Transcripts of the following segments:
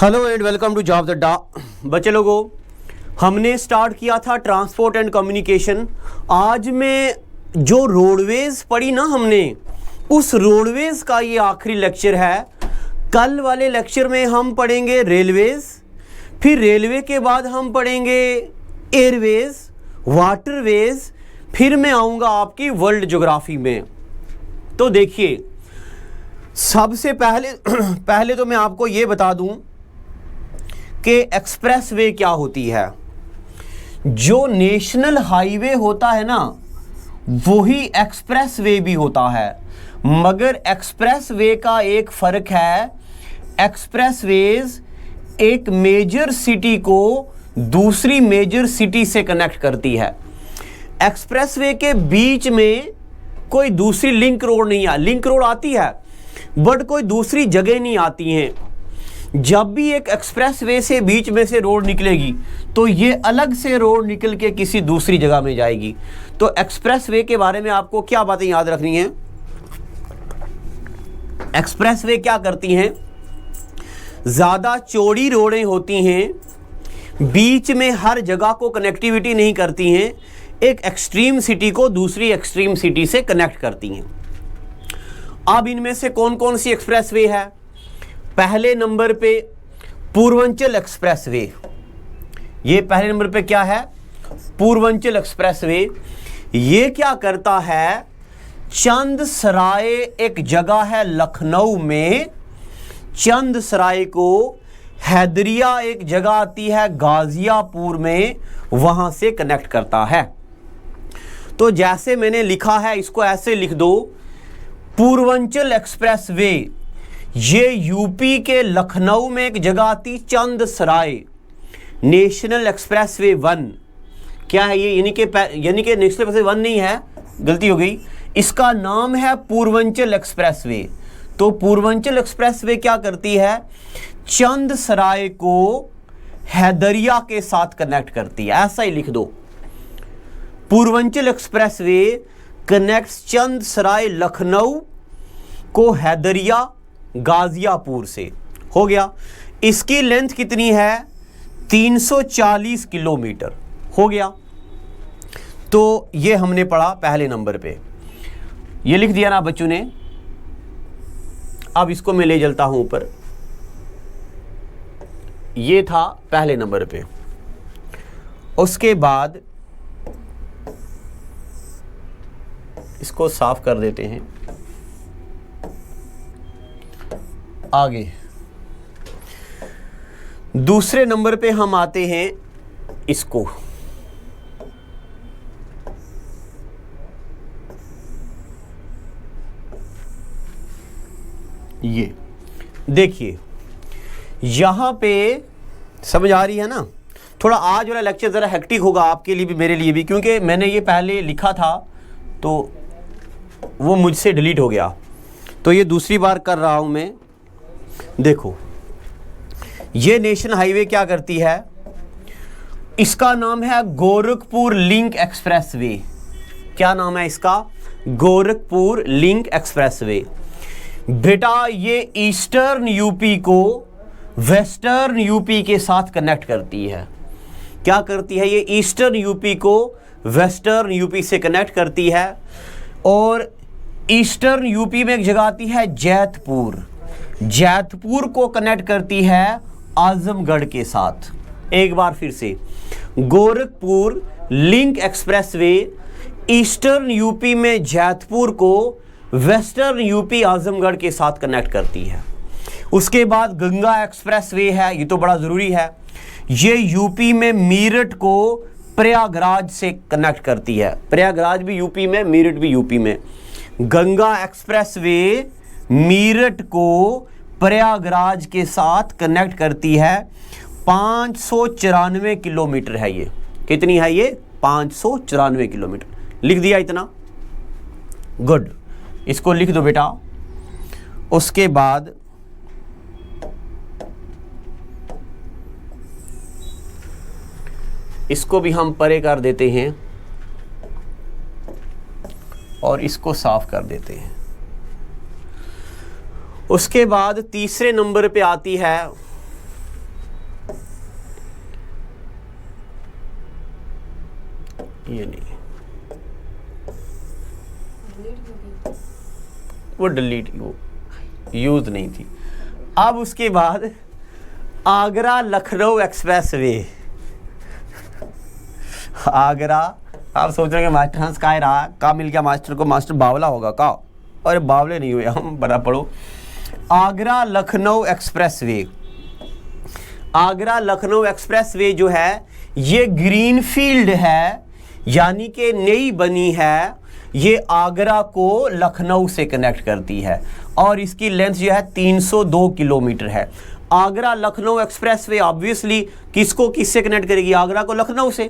Hello and welcome to Jobs Adda. बच्चे लोगों, हमने स्टार्ट किया था ट्रांसपोर्ट एंड कम्युनिकेशन। आज में जो रोडवेज पढ़ी ना हमने, उस रोडवेज का ये आखिरी लेक्चर है। कल वाले लेक्चर में हम पढ़ेंगे रेलवेज, फिर रेलवे के बाद हम पढ़ेंगे एयरवेज, वाटरवेज, फिर मैं आऊँगा आपकी वर्ल्ड ज्योग्राफी में। तो देखिए, सबसे पहले तो मैं आपको ये बता दूं कि एक्सप्रेसवे क्या होती है। जो नेशनल हाईवे होता है ना, वही एक्सप्रेसवे भी होता है, मगर एक्सप्रेसवे का एक फ़र्क है। एक्सप्रेसवेज एक मेजर सिटी को दूसरी मेजर सिटी से कनेक्ट करती है। एक्सप्रेसवे के बीच में कोई दूसरी लिंक रोड नहीं है। लिंक रोड आती है बट कोई दूसरी जगह नहीं आती हैं। जब भी एक एक्सप्रेसवे से बीच में से रोड निकलेगी तो ये अलग से रोड निकल के किसी दूसरी जगह में जाएगी। तो एक्सप्रेसवे के बारे में आपको क्या बातें याद रखनी है। एक्सप्रेसवे क्या करती हैं, ज़्यादा चौड़ी रोडें होती हैं, बीच में हर जगह को कनेक्टिविटी नहीं करती हैं, एक एक्सट्रीम सिटी को दूसरी एक्सट्रीम सिटी से कनेक्ट करती हैं। अब इनमें से कौन कौन सी एक्सप्रेसवे है। पहले नंबर पे पूर्वांचल एक्सप्रेसवे। ये पहले नंबर पे क्या है, पूर्वांचल एक्सप्रेसवे। ये क्या करता है, चंद सराय एक जगह है लखनऊ में, चंद सराय को हैदरिया एक जगह आती है गाजियापुर में, वहां से कनेक्ट करता है। तो जैसे मैंने लिखा है इसको ऐसे लिख दो, पूर्वांचल एक्सप्रेसवे। ये यूपी के लखनऊ में एक जगह आती चंद सराय। नेशनल एक्सप्रेसवे 1 क्या है ये, यानी कि नेशनल एक्सप्रेसवे 1 नहीं है, गलती हो गई। इसका नाम है पूर्वांचल एक्सप्रेसवे। तो पूर्वांचल एक्सप्रेसवे क्या करती है, चंद सराय को हैदरिया के साथ कनेक्ट करती है। ऐसा ही लिख दो, पूर्वांचल एक्सप्रेसवे कनेक्ट्स चंद सराय लखनऊ को हैदरिया गाजियापुर से। हो गया। इसकी लेंथ कितनी है, 340 किलोमीटर। हो गया। तो ये हमने पढ़ा पहले नंबर पे, ये लिख दिया ना बच्चों ने। अब इसको मैं ले चलता हूं ऊपर। ये था पहले नंबर पे। उसके बाद इसको साफ कर देते हैं। आगे दूसरे नंबर पे हम आते हैं इसको। ये देखिए, यहां पे समझ आ रही है ना। थोड़ा आज वाला लेक्चर ज़रा हेक्टिक होगा आपके लिए भी मेरे लिए भी, क्योंकि मैंने ये पहले लिखा था तो वो मुझसे डिलीट हो गया, तो ये दूसरी बार कर रहा हूं मैं। देखो, ये नेशनल हाईवे क्या करती है, इसका नाम है गोरखपुर लिंक एक्सप्रेसवे। क्या नाम है इसका, गोरखपुर लिंक एक्सप्रेसवे। बेटा ये ईस्टर्न यूपी को वेस्टर्न यूपी के साथ कनेक्ट करती है। क्या करती है, ये ईस्टर्न यूपी को वेस्टर्न यूपी से कनेक्ट करती है। और ईस्टर्न यूपी में एक जगह आती है जैतपुर, जैतपुर को कनेक्ट करती है आजमगढ़ के साथ। एक बार फिर से, Gorakhpur link expressway eastern UP में जैतपुर को वेस्टर्न यूपी आजमगढ़ के साथ कनेक्ट करती है। उसके बाद गंगा एक्सप्रेसवे है, ये तो बड़ा ज़रूरी है। ये यूपी में मीरठ को प्रयागराज से कनेक्ट करती है। प्रयागराज भी यूपी में, मीरठ भी यूपी में। गंगा एक्सप्रेसवे मीरठ को प्रयागराज के साथ कनेक्ट करती है। 594 किलोमीटर है ये। कितनी है ये, 594 किलोमीटर। लिख दिया इतना, गुड। इसको लिख दो बेटा। उसके बाद इसको भी हम परे कर देते हैं और इसको साफ कर देते हैं। उसके बाद तीसरे नंबर पे आती है ये नहीं, वो डिलीट, वो यूज नहीं थी। अब उसके बाद आगरा लखनऊ एक्सप्रेस वे। आगरा, आप सोच रहे हैं मास्टर हंस का रहा, का मिल गया मास्टर को, मास्टर बावला होगा का, अरे बावले नहीं हुए हम, बड़ा पढ़ो। Agra Lucknow express way, Agra Lucknow express way जो है ये ग्रीन फील्ड है, यानी कि नई बनी है। ये आगरा को लखनऊ से कनेक्ट करती है और इसकी लेंथ जो है 302 किलोमीटर है। Agra Lucknow express way obviously किसको किससे कनेक्ट करेगी, आगरा को लखनऊ से।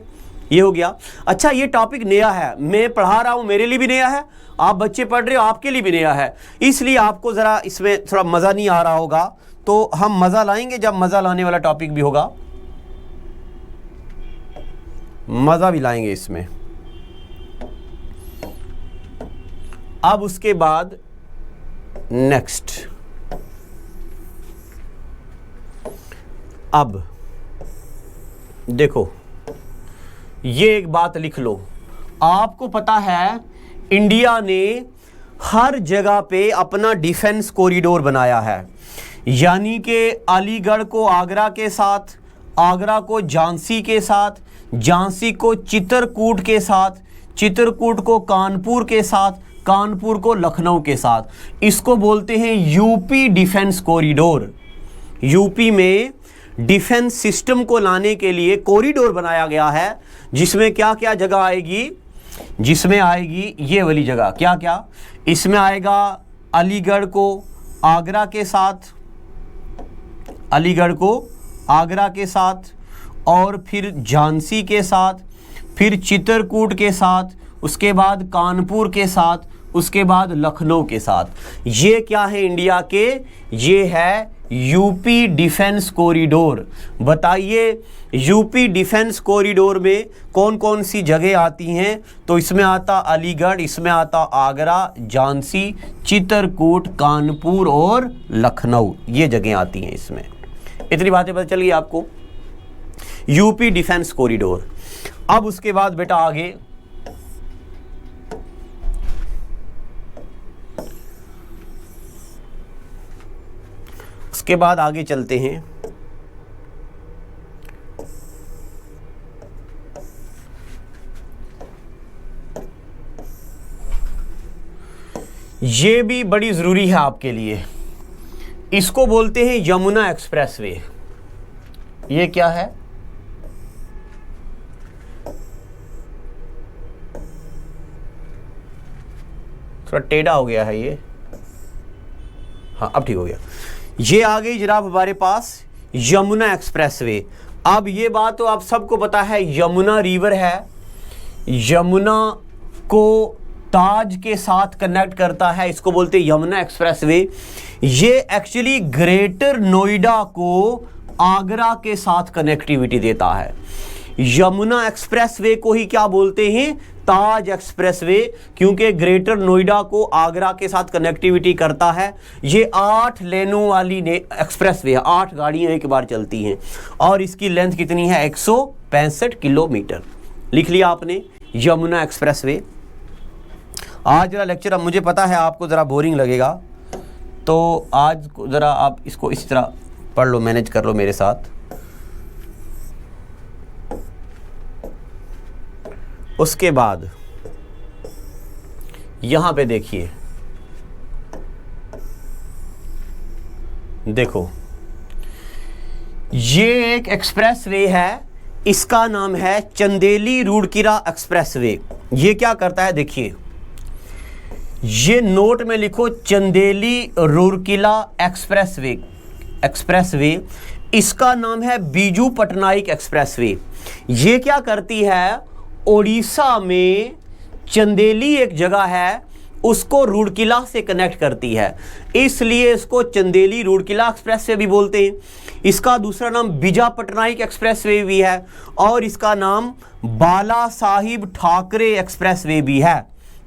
ये हो गया। अच्छा, ये टॉपिक नया है, मैं पढ़ा रहा हूँ, मेरे लिए भी नया है, आप बच्चे पढ़ रहे हो आपके लिए भी नया है, इसलिए आपको ज़रा इसमें थोड़ा मज़ा नहीं आ रहा होगा। तो हम मज़ा लाएंगे जब मज़ा लाने वाला टॉपिक भी होगा, मज़ा भी लाएंगे इसमें। अब उसके बाद नेक्स्ट, अब देखो ये एक बात लिख लो, आपको पता है इंडिया ने हर जगह पे अपना डिफेंस कॉरिडोर बनाया है, यानी कि अलीगढ़ को आगरा के साथ, आगरा को झांसी के साथ, झांसी को चित्रकूट के साथ, चित्रकूट को कानपुर के साथ, कानपुर को लखनऊ के साथ। इसको बोलते हैं यूपी डिफेंस कॉरिडोर। यूपी में डिफेंस सिस्टम को लाने के लिए कॉरिडोर बनाया गया है, जिसमें क्या क्या जगह आएगी, जिसमें आएगी ये वाली जगह, क्या क्या, इसमें आएगा अलीगढ़ को आगरा के साथ, अलीगढ़ को आगरा के साथ, और फिर झांसी के साथ, फिर चित्रकूट के साथ, उसके बाद कानपुर के साथ, उसके बाद लखनऊ के साथ। ये क्या है इंडिया के, ये है यूपी डिफेंस कॉरिडोर। बताइए यूपी डिफेंस कॉरिडोर में कौन कौन सी जगह आती हैं, तो इसमें आता अलीगढ़, इसमें आता आगरा, झांसी, चित्रकूट, कानपुर और लखनऊ, ये जगह आती हैं इसमें। इतनी बातें पता चल गई आपको, यूपी डिफेंस कॉरिडोर। अब उसके बाद बेटा आगे उसके बाद आगे चलते हैं। ये भी बड़ी जरूरी है आपके लिए, इसको बोलते हैं यमुना एक्सप्रेसवे। ये क्या है, थोड़ा टेढ़ा हो गया है ये, हाँ अब ठीक हो गया। ये आ गई जनाब हमारे पास यमुना एक्सप्रेसवे। अब ये बात तो आप सबको पता है, यमुना रिवर है, यमुना को ताज के साथ कनेक्ट करता है, इसको बोलते हैं यमुना एक्सप्रेसवे। ये एक्चुअली ग्रेटर नोएडा को आगरा के साथ कनेक्टिविटी देता है। यमुना एक्सप्रेसवे को ही क्या बोलते हैं, ताज एक्सप्रेसवे, क्योंकि ग्रेटर नोएडा को आगरा के साथ कनेक्टिविटी करता है। ये 8 लेनों वाली एक्सप्रेसवे है, 8 गाड़ियां एक बार चलती हैं और इसकी लेंथ कितनी है, 165 किलोमीटर। लिख लिया आपने यमुना एक्सप्रेसवे। आज जरा लेक्चर, अब मुझे पता है आपको ज़रा बोरिंग लगेगा, तो आज ज़रा आप इसको इस तरह पढ़ लो, मैनेज कर लो मेरे साथ। उसके बाद यहां पे देखिए, देखो ये एक एक्सप्रेसवे है, इसका नाम है चंदेली रूड़कीला एक्सप्रेसवे। ये क्या करता है, देखिए ये नोट में लिखो, चंदेली रूड़कीला एक्सप्रेसवे, एक्सप्रेसवे। इसका नाम है बीजू पटनायक एक्सप्रेसवे। ये क्या करती है, ओडिशा में चंदेली एक जगह है, उसको रूड़कीला से कनेक्ट करती है, इसलिए इसको चंदेली रूड़कीला एक्सप्रेसवे भी बोलते हैं। इसका दूसरा नाम बीजा पटनायक एक्सप्रेसवे भी है और इसका नाम बाला साहिब ठाकरे एक्सप्रेसवे भी है।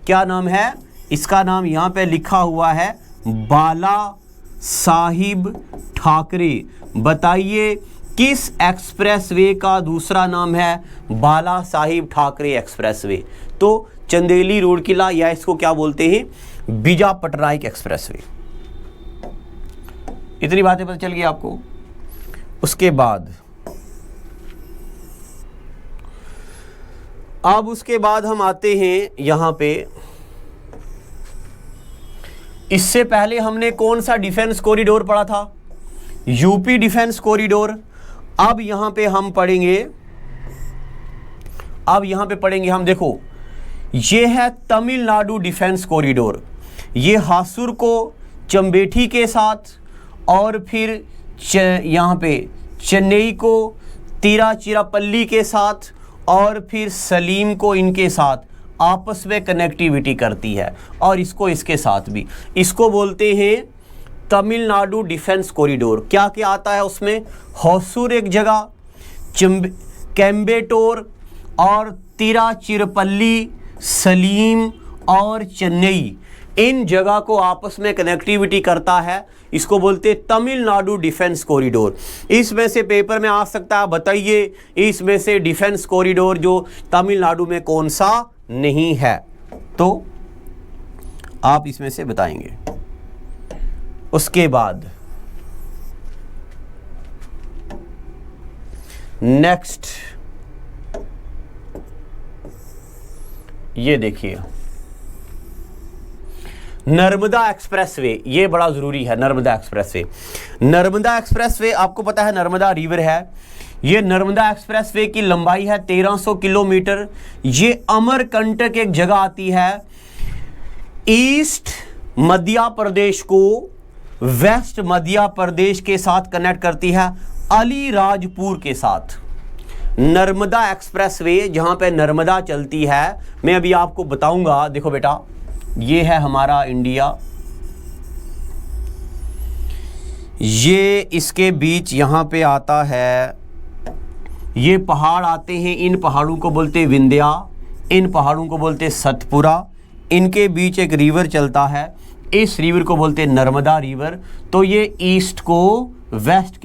क्या नाम है इसका, नाम यहाँ पे लिखा हुआ है बाला साहिब ठाकरे। बताइए किस एक्सप्रेसवे का दूसरा नाम है बाला साहिब ठाकरे एक्सप्रेसवे? तो चंदेली रूड़किला, या इसको क्या बोलते हैं, बीजा पटनायक एक्सप्रेसवे। इतनी बातें पता चल गई आपको। उसके बाद हम आते हैं यहां पे, इससे पहले हमने कौन सा डिफेंस कॉरिडोर पढ़ा था, यूपी डिफेंस कॉरिडोर। अब यहां पे हम पढ़ेंगे, हम देखो, ये है तमिलनाडु डिफेंस कॉरिडोर। ये हासुर को चंबेठी के साथ और फिर यहाँ पे चेन्नई को तिरुचिरापल्ली के साथ और फिर सलीम को इनके साथ आपस में कनेक्टिविटी करती है, और इसको इसके साथ भी। इसको बोलते हैं तमिलनाडु डिफेंस कॉरिडोर। क्या क्या आता है उसमें, होसूर एक जगह, कोयम्बटूर और तिरुचिरापल्ली, सलीम और चेन्नई, इन जगह को आपस में कनेक्टिविटी करता है। इसको बोलते हैं तमिलनाडु डिफेंस कॉरिडोर। इसमें से पेपर में आ सकता है, बताइए इसमें से डिफेंस कॉरिडोर जो तमिलनाडु में कौन सा नहीं है, तो आप इसमें से बताएंगे। उसके बाद नेक्स्ट ये देखिए, नर्मदा एक्सप्रेसवे, ये बड़ा जरूरी है। नर्मदा एक्सप्रेसवे आपको पता है नर्मदा रिवर है। ये नर्मदा एक्सप्रेसवे की लंबाई है 1300 किलोमीटर। ये अमरकंटक एक जगह आती है, ईस्ट मध्य प्रदेश को वेस्ट मध्य प्रदेश के साथ कनेक्ट करती है, अलीराजपुर के साथ। नर्मदा एक्सप्रेसवे जहां पे नर्मदा चलती है, मैं अभी आपको बताऊंगा। देखो बेटा, ये है हमारा इंडिया, ये इसके बीच यहां पे आता है, ये पहाड़ आते हैं, इन पहाड़ों को बोलते विंध्या, इन पहाड़ों को बोलते सतपुरा। इनके बीच एक रिवर चलता है, इस रिवर को बोलते नर्मदा रिवर। तो ये ईस्ट को वेस्ट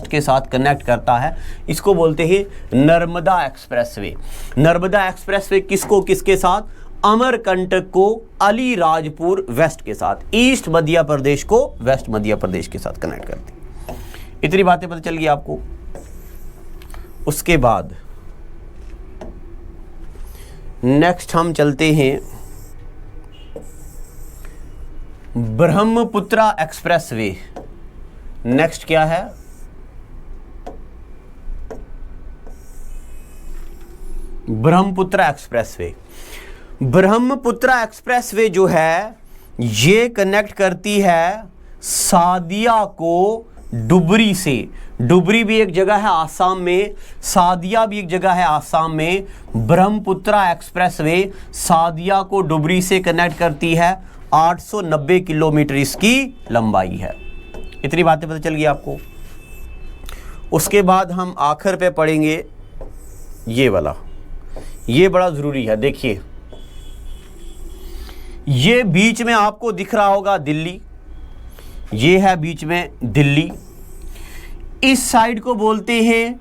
के साथ कनेक्ट करता है, इसको बोलते हैं नर्मदा एक्सप्रेसवे। नर्मदा एक्सप्रेसवे किसके साथ, अमरकंटक को अलीराजपुर वेस्ट के साथ, ईस्ट मध्य प्रदेश को वेस्ट मध्य प्रदेश के साथ कनेक्ट करती है। इतनी बातें पता चल गई आपको। उसके बाद नेक्स्ट हम चलते हैं ब्रह्मपुत्रा एक्सप्रेसवे। नेक्स्ट क्या है, ब्रह्मपुत्रा एक्सप्रेसवे। ब्रह्मपुत्रा एक्सप्रेसवे जो है ये कनेक्ट करती है सादिया को डुबरी से। डुबरी भी एक जगह है आसाम में, सादिया भी एक जगह है आसाम में। ब्रह्मपुत्रा एक्सप्रेसवे सादिया को डुबरी से कनेक्ट करती है, 890 किलोमीटर इसकी लंबाई है। इतनी बातें पता चल गई आपको। उसके बाद हम आखिर पे पढ़ेंगे ये वाला, ये बड़ा ज़रूरी है। देखिए, ये बीच में आपको दिख रहा होगा दिल्ली, ये है बीच में दिल्ली। इस साइड को बोलते हैं,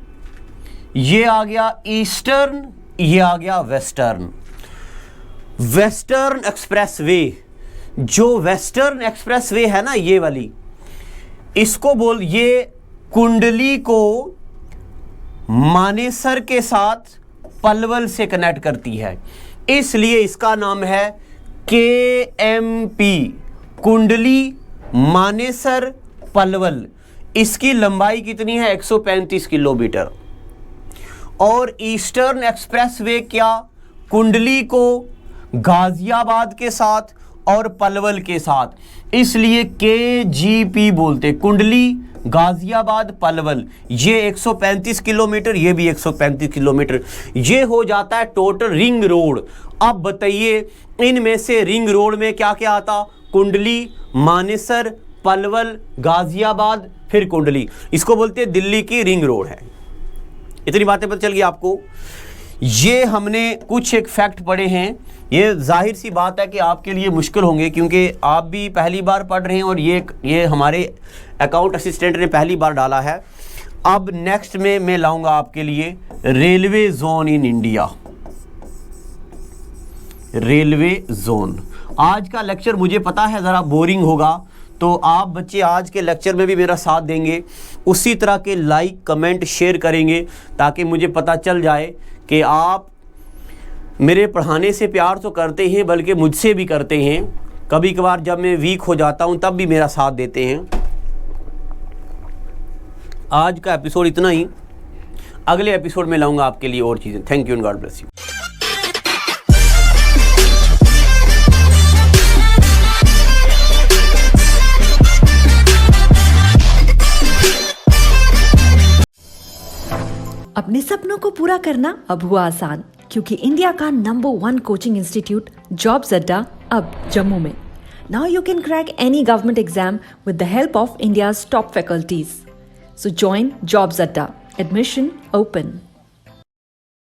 ये आ गया ईस्टर्न, ये आ गया वेस्टर्न। वेस्टर्न एक्सप्रेसवे, जो वेस्टर्न एक्सप्रेसवे है ना ये वाली, इसको ये कुंडली को मानेसर के साथ पलवल से कनेक्ट करती है, इसलिए इसका नाम है KMP, कुंडली मानेसर पलवल। इसकी लंबाई कितनी है, 135 किलोमीटर। और ईस्टर्न एक्सप्रेसवे क्या, कुंडली को गाजियाबाद के साथ और पलवल के साथ, इसलिए KGP बोलते, कुंडली गाजियाबाद पलवल। ये 135 किलोमीटर, ये भी 135 किलोमीटर, ये हो जाता है टोटल रिंग रोड। अब बताइए इनमें से रिंग रोड में क्या क्या आता, कुंडली, मानेसर, पलवल, गाजियाबाद, फिर कुंडली। इसको बोलते हैं दिल्ली की रिंग रोड है। इतनी बातें पता चल गई आपको। ये हमने कुछ एक फैक्ट पढ़े हैं, ये जाहिर सी बात है कि आपके लिए मुश्किल होंगे क्योंकि आप भी पहली बार पढ़ रहे हैं और ये हमारे अकाउंट असिस्टेंट ने पहली बार डाला है। अब नेक्स्ट में मैं लाऊंगा आपके लिए railway zone in India. Railway zone. आज का लेक्चर मुझे पता है ज़रा बोरिंग होगा, तो आप बच्चे आज के लेक्चर में भी मेरा साथ देंगे, उसी तरह के लाइक कमेंट शेयर करेंगे, ताकि मुझे पता चल जाए कि आप मेरे पढ़ाने से प्यार तो करते हैं बल्कि मुझसे भी करते हैं। कभी कभार जब मैं वीक हो जाता हूं तब भी मेरा साथ देते हैं। आज का एपिसोड इतना ही, अगले एपिसोड में लाऊंगा आपके लिए और चीज़ें। Thank you and God bless you. अपने सपनों को पूरा करना अब हुआ आसान, क्योंकि इंडिया का नंबर 1 कोचिंग इंस्टीट्यूट जॉब्स अड्डा अब जम्मू में। Now you can crack any government exam with the help of India's top faculties. So join jobs Adda. Admission open.